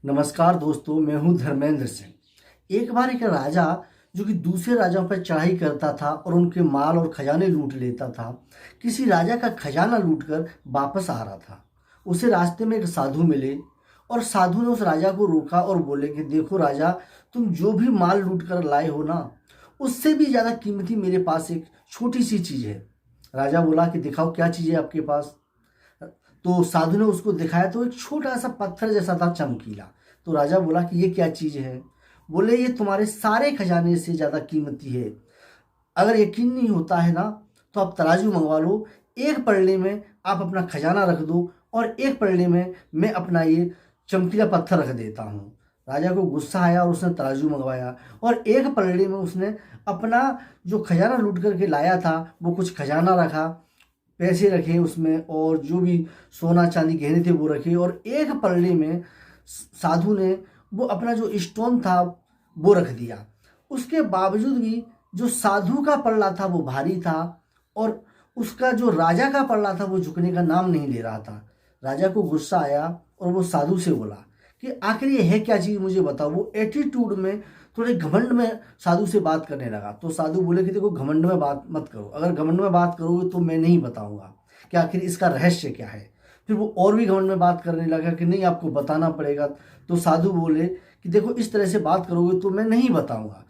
नमस्कार दोस्तों, मैं हूं धर्मेंद्र सिंह। एक बार एक राजा जो कि दूसरे राजाओं पर चढ़ाई करता था और उनके माल और खजाने लूट लेता था, किसी राजा का खजाना लूटकर वापस आ रहा था। उसे रास्ते में एक साधु मिले और साधु ने उस राजा को रोका और बोले कि देखो राजा, तुम जो भी माल लूट कर लाए हो ना, उससे भी ज़्यादा कीमती मेरे पास एक छोटी सी चीज़ है। राजा बोला कि दिखाओ क्या चीज़ है आपके पास। तो साधु ने उसको दिखाया तो एक छोटा सा पत्थर जैसा था, चमकीला। तो राजा बोला कि ये क्या चीज़ है। बोले ये तुम्हारे सारे खजाने से ज़्यादा कीमती है। अगर यकीन नहीं होता है ना, तो आप तराजू मंगवा लो। एक पलड़े में आप अपना खजाना रख दो और एक पलड़े में मैं अपना ये चमकीला पत्थर रख देता हूँ। राजा को गुस्सा आया और उसने तराजू मंगवाया और एक पलड़े में उसने अपना जो खजाना लूट करके लाया था वो कुछ खजाना रखा, पैसे रखे उसमें, और जो भी सोना चांदी गहने थे वो रखे। और एक पलड़े में साधु ने वो अपना जो स्टोन था वो रख दिया। उसके बावजूद भी जो साधु का पल्ला था वो भारी था और उसका जो राजा का पल्ला था वो झुकने का नाम नहीं ले रहा था। राजा को गुस्सा आया और वो साधु से बोला कि आखिर ये है क्या चीज़, मुझे बताओ। वो एटीट्यूड में, थोड़े घमंड में साधु से बात करने लगा। तो साधु बोले कि देखो, घमंड में बात मत करो। अगर घमंड में बात करोगे तो मैं नहीं बताऊंगा कि आखिर इसका रहस्य क्या है। फिर वो और भी घमंड में बात करने लगा कि नहीं, आपको बताना पड़ेगा। तो साधु बोले कि देखो, इस तरह से बात करोगे तो मैं नहीं बताऊंगा।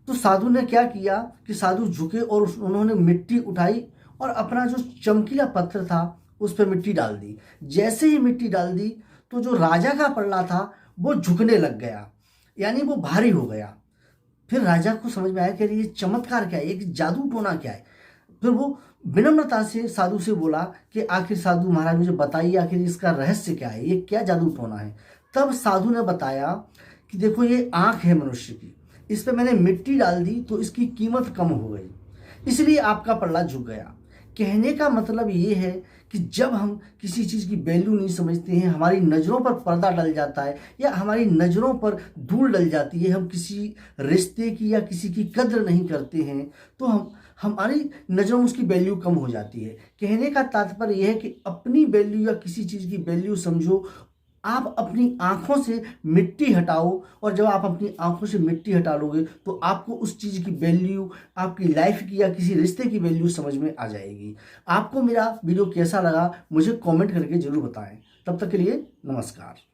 तो साधु ने क्या किया कि साधु झुके और उन्होंने मिट्टी उठाई और अपना जो चमकीला पत्थर था उस पर मिट्टी डाल दी। जैसे ही मिट्टी डाल दी तो जो राजा का पल्ला था वो झुकने लग गया, यानी वो भारी हो गया। फिर राजा को समझ में आया कि ये चमत्कार क्या है, एक जादू टोना क्या है। फिर वो विनम्रता से साधु से बोला कि आखिर साधु महाराज, मुझे बताइए आखिर इसका रहस्य क्या है, ये क्या जादू टोना है। तब साधु ने बताया कि देखो, ये आंख है मनुष्य की, इस पे मैंने मिट्टी डाल दी तो इसकी कीमत कम हो गई, इसलिए आपका पल्ला झुक गया। कहने का मतलब ये है कि जब हम किसी चीज़ की वैल्यू नहीं समझते हैं, हमारी नज़रों पर पर्दा डल जाता है या हमारी नज़रों पर धूल डल जाती है, हम किसी रिश्ते की या किसी की कद्र नहीं करते हैं, तो हमारी नज़रों में उसकी वैल्यू कम हो जाती है। कहने का तात्पर्य यह है कि अपनी वैल्यू या किसी चीज़ की वैल्यू समझो। आप अपनी आंखों से मिट्टी हटाओ और जब आप अपनी आंखों से मिट्टी हटा लोगे तो आपको उस चीज़ की वैल्यू, आपकी लाइफ की या किसी रिश्ते की वैल्यू समझ में आ जाएगी। आपको मेरा वीडियो कैसा लगा मुझे कमेंट करके ज़रूर बताएं। तब तक के लिए नमस्कार।